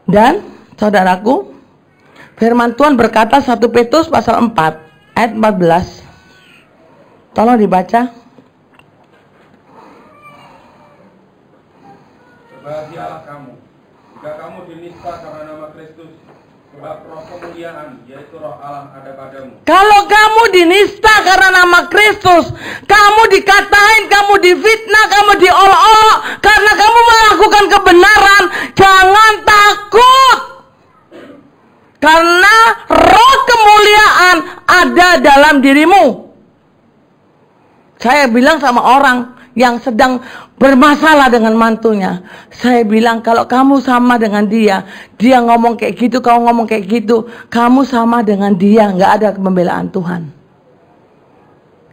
Dan saudaraku, firman Tuhan berkata 1 Petrus pasal 4 ayat 14. Tolong dibaca. Berbahagialah kamu jika kamu dinista karena nama Kristus, sebab roh kemuliaan yaitu roh Allah ada padamu. Kalau kamu dinista karena nama Kristus, kamu dikatain, kamu difitnah, kamu diolok-olok karena kamu melakukan kebenaran, jangan takut. Karena roh kemuliaan ada dalam dirimu. Saya bilang sama orang yang sedang bermasalah dengan mantunya, saya bilang kalau kamu sama dengan dia ngomong kayak gitu, kamu ngomong kayak gitu, kamu sama dengan dia, nggak ada pembelaan Tuhan.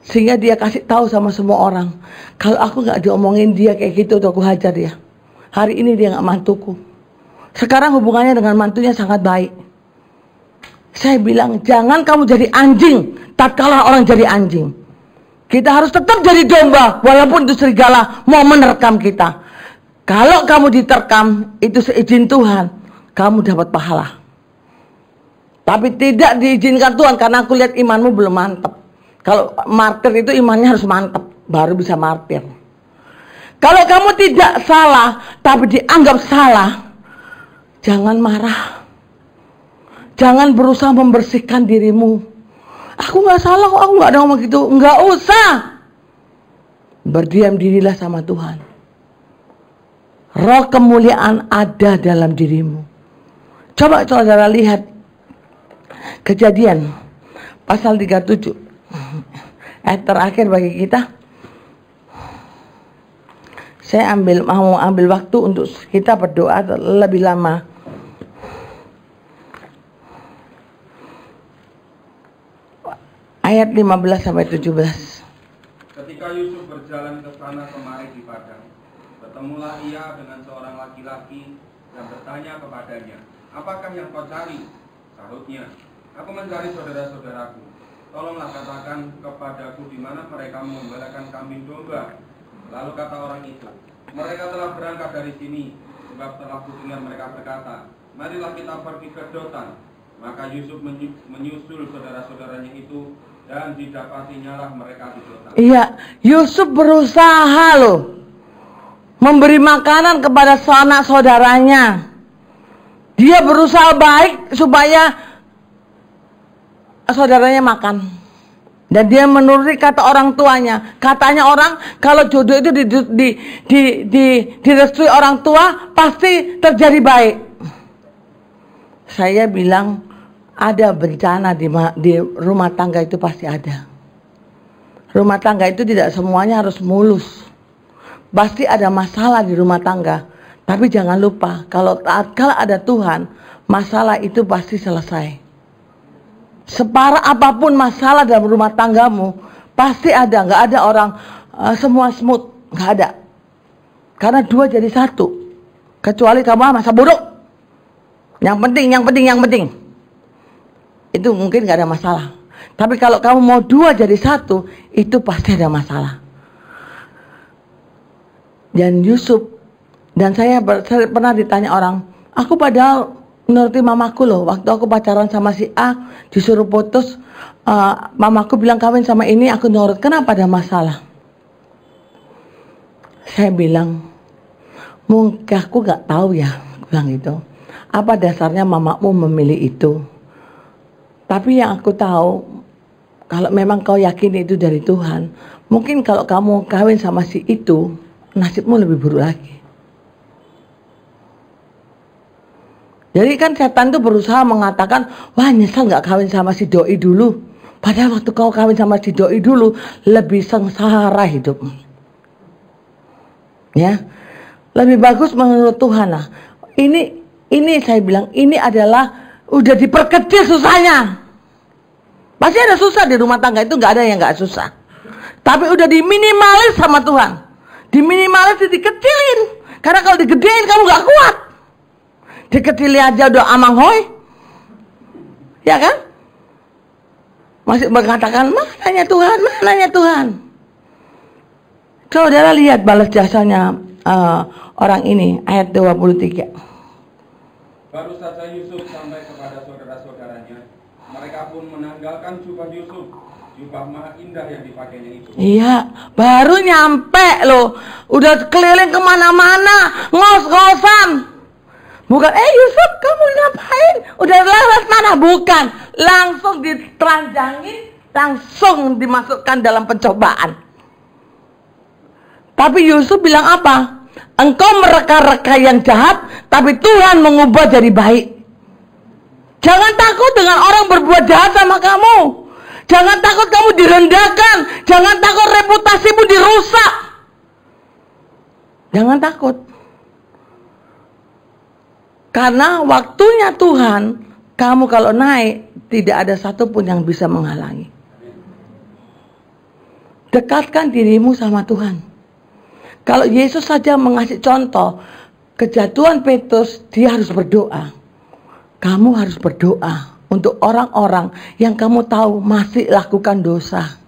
Sehingga dia kasih tahu sama semua orang, kalau aku nggak diomongin dia kayak gitu, tuh aku hajar dia. Hari ini dia nggak mantuku. Sekarang hubungannya dengan mantunya sangat baik. Saya bilang, jangan kamu jadi anjing tatkala orang jadi anjing. Kita harus tetap jadi domba walaupun itu serigala mau menerkam kita. Kalau kamu diterkam, itu seizin Tuhan, kamu dapat pahala. Tapi tidak diizinkan Tuhan karena aku lihat imanmu belum mantap. Kalau martir itu imannya harus mantap, baru bisa martir. Kalau kamu tidak salah, tapi dianggap salah, jangan marah. Jangan berusaha membersihkan dirimu. Aku gak salah kok, aku gak ada ngomong gitu. Gak usah. Berdiam dirilah sama Tuhan. Roh kemuliaan ada dalam dirimu. Coba saudara lihat Kejadian pasal 37. Ayat terakhir bagi kita. Saya mau ambil waktu untuk kita berdoa lebih lama. Ayat 15 sampai 17. Ketika Yusuf berjalan ke sana kemari di padang, bertemulah ia dengan seorang laki-laki yang bertanya kepadanya, "Apakah yang kau cari?" Sahutnya, "Aku mencari saudara-saudaraku. Tolonglah katakan kepadaku di mana mereka mengembalakan kambing domba." Lalu kata orang itu, "Mereka telah berangkat dari sini, sebab telah kudengar mereka berkata, 'Marilah kita pergi ke Dotan.' Maka Yusuf menyusul saudara-saudaranya itu, dan didapatinya lah mereka di Dotan." Iya, Yusuf berusaha loh memberi makanan kepada sanak saudaranya. Dia berusaha baik supaya saudaranya makan. Dan dia menuruti kata orang tuanya. Katanya orang kalau jodoh itu direstui orang tua pasti terjadi baik. Saya bilang ada bencana di rumah tangga itu pasti ada. Rumah tangga itu tidak semuanya harus mulus. Pasti ada masalah di rumah tangga. Tapi jangan lupa kalau ada Tuhan, masalah itu pasti selesai. Separah apapun masalah dalam rumah tanggamu, pasti ada. Nggak ada orang semua smooth, nggak ada. Karena dua jadi satu. Kecuali kamu masa buruk. Yang penting. Itu mungkin nggak ada masalah. Tapi kalau kamu mau dua jadi satu, itu pasti ada masalah. Dan Yusuf, dan saya pernah ditanya orang, aku padahal menuruti mamaku loh, waktu aku pacaran sama si A, disuruh putus, mamaku bilang kawin sama ini, aku nurut, kenapa ada masalah? Saya bilang, mungkin aku gak tahu ya, aku bilang gitu. Apa dasarnya mamamu memilih itu? Tapi yang aku tahu, kalau memang kau yakin itu dari Tuhan, mungkin kalau kamu kawin sama si itu, nasibmu lebih buruk lagi. Jadi kan setan tuh berusaha mengatakan, wah nyesel gak kawin sama si doi dulu. Padahal waktu kau kawin sama si doi dulu, lebih sengsara hidupmu. Ya, lebih bagus menurut Tuhan lah. Ini saya bilang, ini adalah udah diperkecil susahnya. Pasti ada susah di rumah tangga, itu gak ada yang gak susah. Tapi udah diminimalis sama Tuhan. Diminimalis, dikecilin. Karena kalau digedein kamu gak kuat. Dikecilin aja udah amang hoi. Ya kan? Masih berkatakan, mananya Tuhan. Saudara lihat balas jasanya orang ini, ayat 23. Baru saja Yusuf sampai kepada saudara-saudaranya, mereka pun menanggalkan jubah Yusuf, jubah maha indah yang dipakainya itu. Iya, baru nyampe loh, udah keliling kemana-mana, ngos-ngosan. Bukan, Yusuf kamu ngapain? Udah laras mana? Bukan, langsung diteranjangin, langsung dimasukkan dalam pencobaan. Tapi Yusuf bilang apa? Engkau mereka-reka yang jahat, tapi Tuhan mengubah jadi baik. Jangan takut dengan orang berbuat jahat sama kamu. Jangan takut kamu direndahkan. Jangan takut reputasimu dirusak. Jangan takut. Karena waktunya Tuhan, kamu kalau naik, tidak ada satupun yang bisa menghalangi. Dekatkan dirimu sama Tuhan. Kalau Yesus saja mengasih contoh, kejatuhan Petrus, dia harus berdoa. Kamu harus berdoa. untuk orang-orang yang kamu tahu masih lakukan dosa.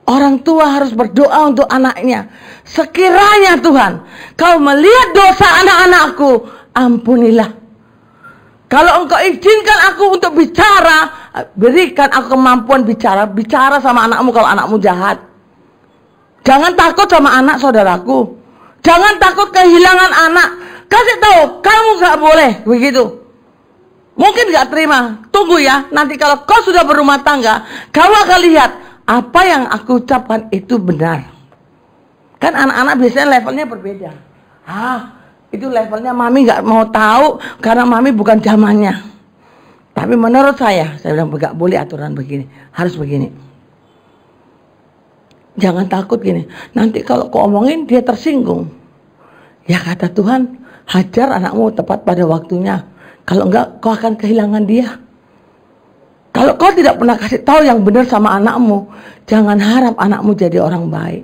Orang tua harus berdoa untuk anaknya. Sekiranya Tuhan, kau melihat dosa anak-anakku, ampunilah. Kalau engkau izinkan aku untuk bicara, berikan aku kemampuan bicara sama anakmu kalau anakmu jahat. Jangan takut sama anak saudaraku. Jangan takut kehilangan anak. Kasih tahu, kamu gak boleh begitu. Mungkin gak terima. Tunggu ya, nanti kalau kau sudah berumah tangga, kamu akan lihat apa yang aku ucapkan itu benar. Kan anak-anak biasanya levelnya berbeda. Itu levelnya mami gak mau tahu karena mami bukan zamannya. Tapi menurut saya bilang gak boleh aturan begini, harus begini. Jangan takut gini. Nanti kalau kau omongin dia tersinggung. Ya kata Tuhan, hajar anakmu tepat pada waktunya. Kalau enggak kau akan kehilangan dia. Kalau kau tidak pernah kasih tahu yang benar sama anakmu, jangan harap anakmu jadi orang baik.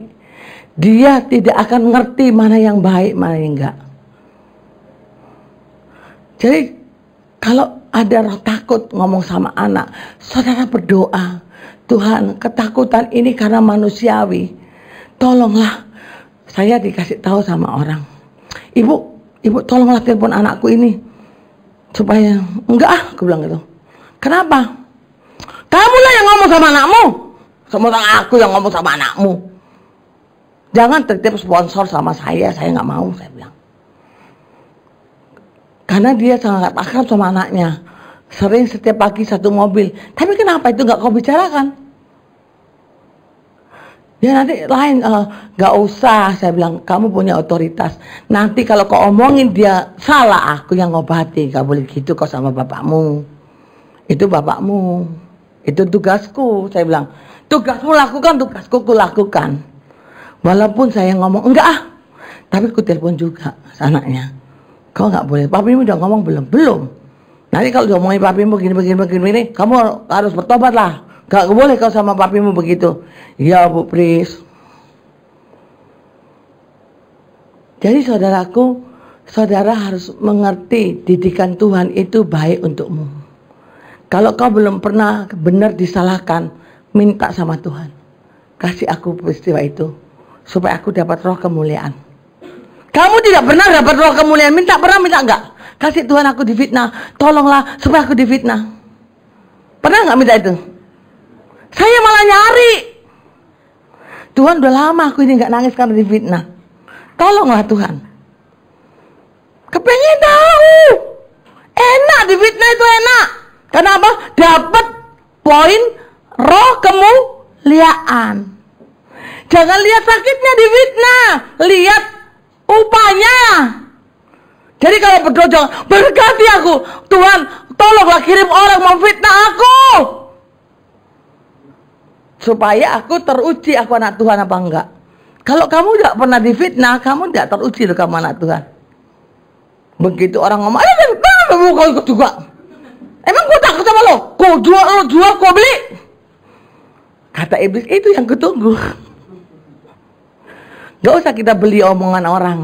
Dia tidak akan ngerti mana yang baik, mana yang enggak. Jadi kalau ada roh takut ngomong sama anak, saudara berdoa, Tuhan, ketakutan ini karena manusiawi. Tolonglah, saya dikasih tahu sama orang. Ibu tolonglah telepon anakku ini. Supaya, enggak aku bilang gitu. Kenapa? Kamulah yang ngomong sama anakmu. Sementara aku yang ngomong sama anakmu. Jangan titip sponsor sama saya nggak mau, saya bilang. Karena dia sangat akrab sama anaknya. Sering setiap pagi satu mobil. Tapi kenapa itu nggak kau bicarakan? Ya nanti lain, nggak usah, saya bilang, kamu punya otoritas. Nanti kalau kau omongin dia salah, aku yang ngobati. Gak boleh gitu kau sama bapakmu. Itu bapakmu. Itu tugasku, saya bilang. Tugasmu lakukan, tugasku lakukan. Walaupun saya ngomong, enggak tapi ku telepon juga anaknya. Kau nggak boleh, papimu udah ngomong belum? Belum. Nanti kalau diomongin papimu begini, kamu harus bertobat lah. Gak boleh kau sama papimu begitu. Iya Bu Pris. Jadi saudaraku, saudara harus mengerti didikan Tuhan itu baik untukmu. Kalau kau belum pernah benar disalahkan, minta sama Tuhan. Kasih aku peristiwa itu, supaya aku dapat roh kemuliaan. Kamu tidak pernah dapat roh kemuliaan, minta enggak? Kasih Tuhan aku difitnah, tolonglah supaya aku difitnah. Pernah enggak minta itu? Saya malah nyari. Tuhan udah lama aku ini enggak nangis karena difitnah. Tolonglah Tuhan. Kepengen tahu. Enak difitnah itu enak. Kenapa? Dapat poin roh kemuliaan. Jangan lihat sakitnya difitnah, lihat upahnya. Jadi kalau berdoa jangan, berkati aku, Tuhan tolonglah kirim orang memfitnah aku, supaya aku teruji aku anak Tuhan apa enggak. Kalau kamu tidak pernah difitnah, kamu tidak teruji loh kamu anak Tuhan. Begitu orang ngomong, kau ikut juga. Emang gue takut sama lo? Kau jual, kau beli. Kata iblis, itu yang kutunggu. Gak usah kita beli omongan orang,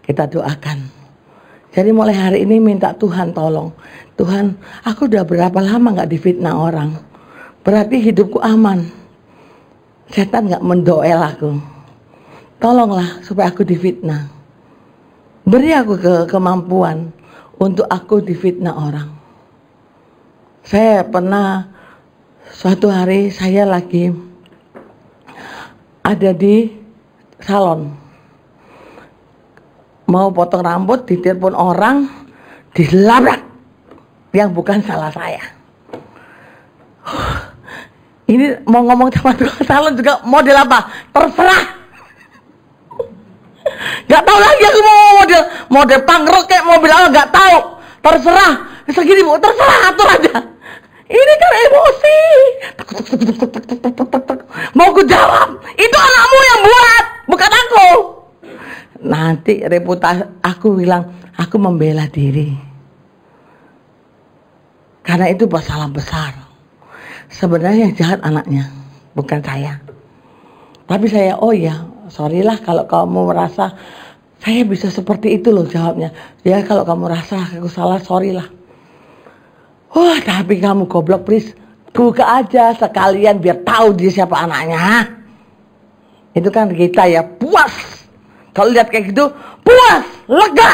kita doakan. Jadi mulai hari ini minta Tuhan tolong. Tuhan, aku udah berapa lama gak difitnah orang. Berarti hidupku aman. Setan gak mendoel aku. Tolonglah supaya aku difitnah. Beri aku kemampuan untuk aku difitnah orang. Saya pernah suatu hari saya lagi ada di salon, mau potong rambut, ditelepon orang, dilabrak yang bukan salah saya. Ini mau ngomong sama tukang salon juga model apa? Terserah. Gak tahu lagi aku mau model pangrok kayak mobil apa, gak tahu. Terserah. Segini Bu, terserah, atur aja. Ini kan emosi. Mau ku jawab, itu anakmu yang buat, bukan aku. Nanti reputasi aku bilang, aku membela diri. Karena itu salah besar. Sebenarnya yang jahat anaknya, bukan saya. Tapi saya, oh ya, sorry lah kalau kamu merasa saya bisa seperti itu loh jawabnya. Ya kalau kamu rasa aku salah, sorry lah. Wah, tapi kamu goblok, Pris. Buka aja sekalian biar tahu dia siapa anaknya. Itu kan kita ya puas. Kalau lihat kayak gitu, puas, lega.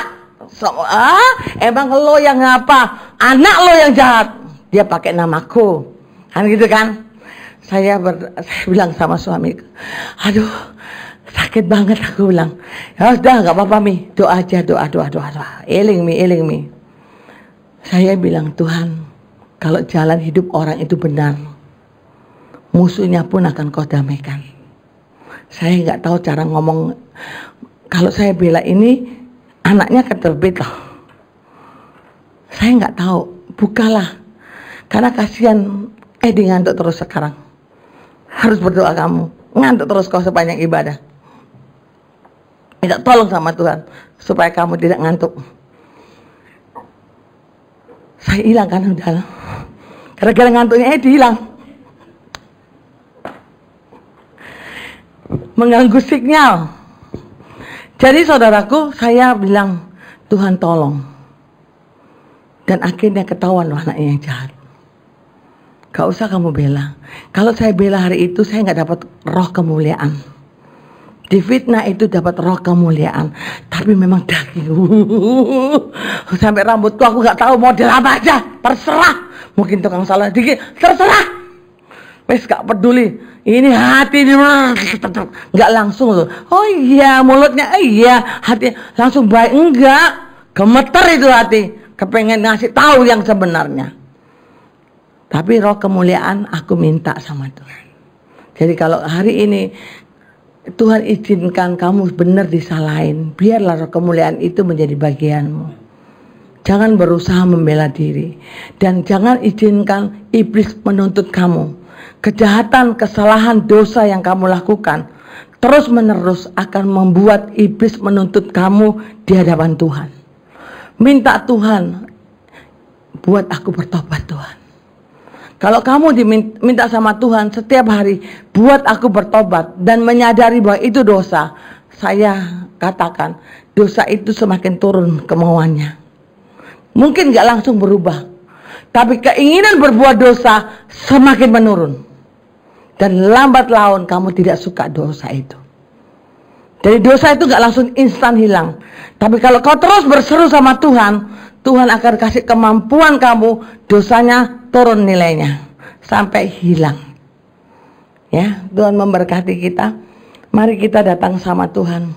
Emang lo yang ngapa? Anak lo yang jahat. Dia pakai namaku. Kan gitu kan? Saya bilang sama suami, aduh sakit banget, aku bilang. Ya udah nggak apa-apa Mi, doa aja, doa. Eling mi. Saya bilang, Tuhan, kalau jalan hidup orang itu benar, musuhnya pun akan kau damaikan. Saya nggak tahu cara ngomong. Kalau saya bela ini, anaknya akan terbit loh. Saya nggak tahu, bukalah. Karena kasihan Edi ngantuk terus sekarang. Harus berdoa kamu. Ngantuk terus kau sepanjang ibadah. Minta tolong sama Tuhan supaya kamu tidak ngantuk. Saya hilang kan udah. Gara-gara ngantuknya Edi hilang. Mengganggu sinyal. Jadi saudaraku, saya bilang, Tuhan tolong. Dan akhirnya ketahuan loh anaknya yang jahat. Gak usah kamu bela. Kalau saya bela hari itu, saya gak dapat roh kemuliaan. Di fitnah itu dapat roh kemuliaan. Tapi memang daging. Sampai rambutku aku gak tahu model apa aja. Terserah. Mungkin tukang salah dikit. Terserah. Wes gak peduli. Ini hati. Gak langsung loh. Oh iya mulutnya. Iya hati. Langsung baik. Enggak. Gemeter itu hati. Kepengen ngasih tahu yang sebenarnya. Tapi roh kemuliaan aku minta sama Tuhan. Jadi kalau hari ini Tuhan izinkan kamu benar disalahin, biarlah roh kemuliaan itu menjadi bagianmu. Jangan berusaha membela diri. Dan jangan izinkan iblis menuntut kamu. Kejahatan, kesalahan, dosa yang kamu lakukan terus menerus akan membuat iblis menuntut kamu di hadapan Tuhan. Minta Tuhan, buat aku bertobat Tuhan. Kalau kamu diminta sama Tuhan setiap hari, buat aku bertobat dan menyadari bahwa itu dosa, saya katakan dosa itu semakin turun kemauannya. Mungkin gak langsung berubah, tapi keinginan berbuat dosa semakin menurun. Dan lambat laun kamu tidak suka dosa itu. Jadi dosa itu gak langsung instan hilang. Tapi kalau kau terus berseru sama Tuhan, Tuhan akan kasih kemampuan kamu, dosanya turun nilainya sampai hilang. Ya, Tuhan memberkati kita. Mari kita datang sama Tuhan.